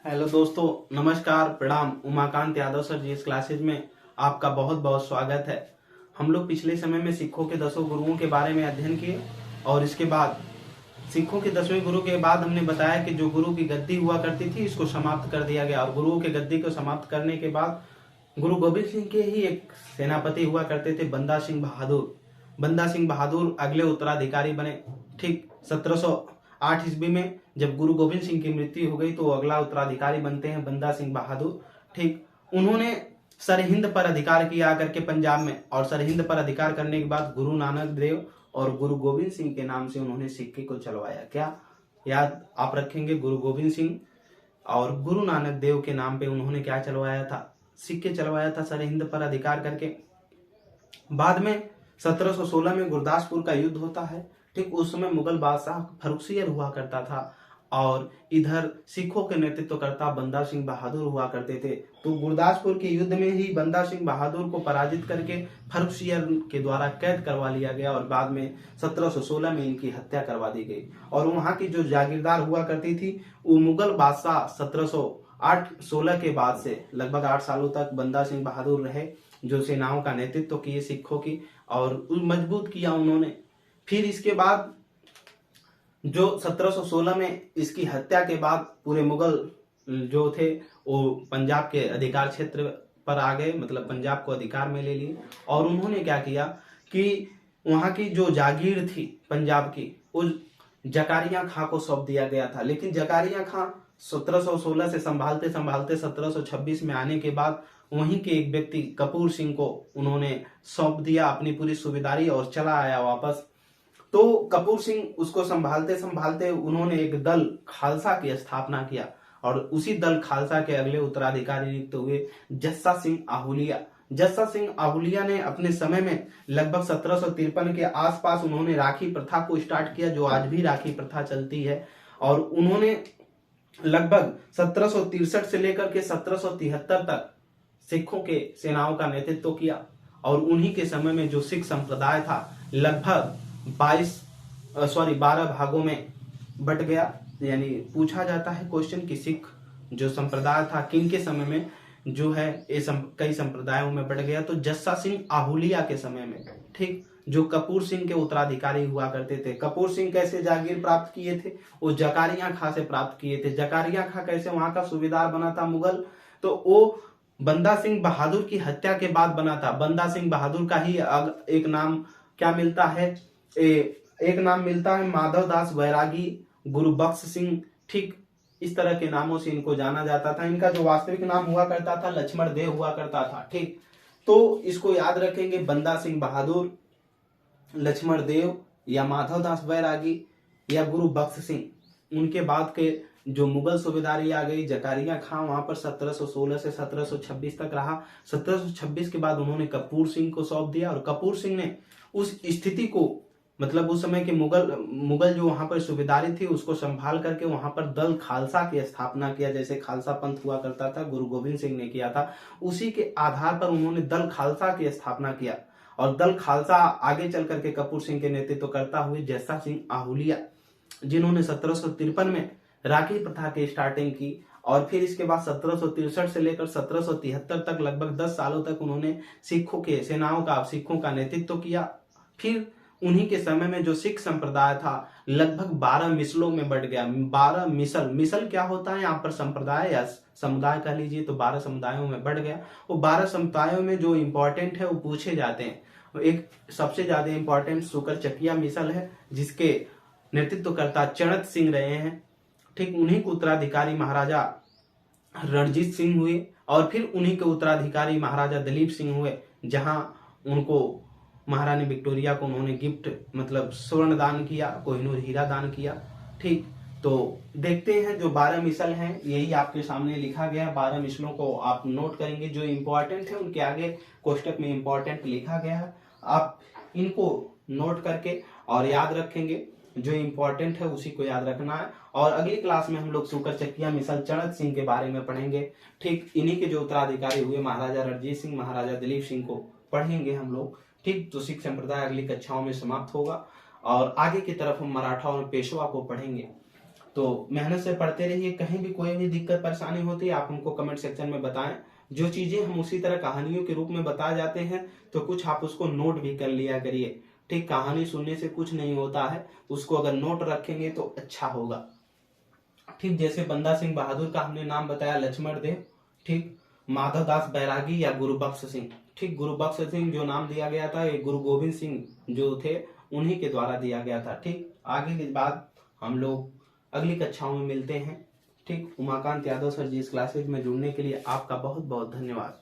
Hello दोस्तों, नमस्कार, प्रणाम। उमाकांत यादव सर जी इस क्लासेज में आपका बहुत बहुत स्वागत है। हम लोग पिछले समय में सिखों के 10 गुरुओं के बारे में अध्ययन किए और इसके बाद सिखों के 10वें गुरु के बाद हमने बताया कि जो गुरु की गद्दी हुआ करती थी इसको समाप्त कर दिया गया और गुरुओं के गद्दी को समाप्त करने के बाद गुरु गोविंद सिंह के ही एक सेनापति हुआ करते थे, बंदा सिंह बहादुर। बंदा सिंह बहादुर अगले उत्तराधिकारी बने। ठीक 1708 ईस्वी में जब गुरु गोविंद सिंह की मृत्यु हो गई तो अगला उत्तराधिकारी बनते हैं बंदा सिंह बहादुर। ठीक, उन्होंने सरहिंद पर अधिकार किया आकर के पंजाब में, और सरहिंद पर अधिकार करने के बाद गुरु नानक देव और गुरु गोविंद सिंह के नाम से उन्होंने सिक्के को चलवाया। क्या याद आप रखेंगे? गुरु गोविंद सिंह और गुरु नानक देव के नाम पे उन्होंने क्या चलवाया था? सिक्के चलवाया था सरहिंद पर अधिकार करके। बाद में 1716 में गुरदासपुर का युद्ध होता है। ठीक उस समय मुगल बादशाह फर्रुखसियर हुआ करता था और इधर सिखों के नेतृत्वकर्ता बंदा सिंह बहादुर हुआ करते थे। तो गुरदासपुर के युद्ध में ही बंदा सिंह बहादुर को पराजित करके फर्रुखसियर के द्वारा कैद करवा लिया गया और बाद में 1716 में इनकी हत्या करवा दी गई। और वहां की जो जागीरदार हुआ करती थी वो मुगल बादशाह 1716 के बाद से लगभग 8 सालों तक बंदा सिंह बहादुर रहे, जो सेनाओं का नेतृत्व किए सिखों की और मजबूत किया उन्होंने। फिर इसके बाद जो 1716 में इसकी हत्या के बाद पूरे मुगल जो थे वो पंजाब के अधिकार क्षेत्र पर आ गए, मतलब पंजाब को अधिकार में ले लिए। और उन्होंने क्या किया कि वहां की जो जागीर थी पंजाब की उस जकारिया खां को सौंप दिया गया था। लेकिन जकारिया खां 1716 से संभालते संभालते 1726 में आने के बाद वहीं के एक व्यक्ति कपूर सिंह को उन्होंने सौंप दिया अपनी पूरी सूबेदारी और चला आया वापस। तो कपूर सिंह उसको संभालते संभालते उन्होंने एक दल खालसा की स्थापना किया और उसी दल खालसा के अगले उत्तराधिकारी नियुक्त हुए जस्सा सिंह आहुलिया। जस्सा सिंह आहुलिया ने अपने समय में लगभग 1753 के आसपास उन्होंने राखी प्रथा को स्टार्ट किया, जो आज भी राखी प्रथा चलती है। और उन्होंने लगभग 1763 से लेकर के 1773 तक सिखों के सेनाओं का नेतृत्व किया और उन्हीं के समय में जो सिख संप्रदाय था लगभग 12 भागों में बट गया। यानी पूछा जाता है क्वेश्चन कि सिख जो संप्रदाय था किन के समय में जो है ये कई संप्रदायों में बट गया। तो जस्सा सिंह आहुलिया के समय में, ठीक, जो कपूर सिंह के उत्तराधिकारी हुआ करते थे। कपूर सिंह कैसे जागीर प्राप्त किए थे? वो जकारिया खां से प्राप्त किए थे। जकारिया खां कैसे वहां का सूबेदार बना था मुगल? तो वो बंदा सिंह बहादुर की हत्या के बाद बना था। बंदा सिंह बहादुर का ही एक नाम क्या मिलता है? एक नाम मिलता है माधव दास बैरागी, गुरु बख्श सिंह। ठीक इस तरह के नामों से इनको जाना जाता था। इनका जो वास्तविक नाम हुआ करता था लक्ष्मण देव हुआ करता था। ठीक, तो इसको याद रखेंगे, बंदा सिंह बहादुर, लक्ष्मण देव या माधव दास बैरागी या गुरु बख्श सिंह। उनके बाद के जो मुगल सूबेदारी आ गई जकारिया खां, वहां पर 1716 से 1726 तक रहा। 1726 के बाद उन्होंने कपूर सिंह को सौंप दिया और कपूर सिंह ने उस स्थिति को, मतलब उस समय के मुगल जो वहां पर सूबेदारी थी उसको संभाल करके वहां पर दल खालसा की स्थापना किया। जैसे खालसा पंथ हुआ करता था, गुरु गोविंद सिंह ने किया था, उसी के आधार पर उन्होंने दल खालसा की स्थापना किया। और दल खालसा आगे चल करके कपूर सिंह के नेतृत्व करता हुए जस्सा सिंह आहुलिया, जिन्होंने 1753 में राखी प्रथा की स्टार्टिंग की और फिर इसके बाद 1763 से लेकर 1773 तक लगभग 10 सालों तक उन्होंने सिखों के सेनाओं का सिखों का नेतृत्व किया। फिर उन्हीं के समय में जो सिख संप्रदाय था लगभग 12 मिसलों में बढ़ गया। 12 मिसल क्या होता है यहाँ पर? संप्रदाय या समुदाय कह लीजिए। तो 12 समुदायों में बढ़ गया। वो 12 समुदायों में जो इंपॉर्टेंट है वो पूछे जाते हैं। एक सबसे ज्यादा इंपॉर्टेंट सुकर चकिया मिसल है, जिसके नेतृत्वकर्ता चणत सिंह रहे हैं। ठीक, उन्हीं के उत्तराधिकारी महाराजा रणजीत सिंह हुए और फिर उन्हीं के उत्तराधिकारी महाराजा दलीप सिंह हुए, जहां उनको महारानी विक्टोरिया को उन्होंने गिफ्ट, मतलब स्वर्ण दान किया, कोहिनूर हीरा दान किया। ठीक, तो देखते हैं जो 12 मिसल हैं, यही आपके सामने लिखा गया। 12 मिसलों को आप नोट करेंगे, जो इंपॉर्टेंट है उनके आगे कोष्टक में इंपॉर्टेंट लिखा गया है। आप इनको नोट करके और याद रखेंगे, जो इंपॉर्टेंट है उसी को याद रखना है। और अगली क्लास में हम लोग सुकर चकिया मिसल चणत सिंह के बारे में पढ़ेंगे। ठीक, इन्हीं के जो उत्तराधिकारी हुए महाराजा रणजीत सिंह, महाराजा दलीप सिंह को पढ़ेंगे हम लोग। ठीक, तो सिख संप्रदाय अगली कक्षाओं में समाप्त होगा और आगे की तरफ हम मराठा और पेशवा को पढ़ेंगे। तो मेहनत से पढ़ते रहिए। कहीं भी कोई भी दिक्कत परेशानी होती है आप हमको कमेंट सेक्शन में बताएं। जो चीजें हम उसी तरह कहानियों के रूप में बता जाते हैं तो कुछ आप उसको नोट भी कर लिया करिए। ठीक, कहानी सुनने से कुछ नहीं होता है, उसको अगर नोट रखेंगे तो अच्छा होगा। ठीक, जैसे बंदा सिंह बहादुर का हमने नाम बताया, लक्ष्मण देव, ठीक, माधव दास बैरागी या गुरु बख्श सिंह। ठीक, गुरु बख्श सिंह जो नाम दिया गया था ये गुरु गोविंद सिंह जो थे उन्हीं के द्वारा दिया गया था। ठीक, आगे की बात हम लोग अगली कक्षाओं में मिलते हैं। ठीक, उमाकांत यादव सर जी इस क्लासेज में जुड़ने के लिए आपका बहुत बहुत धन्यवाद।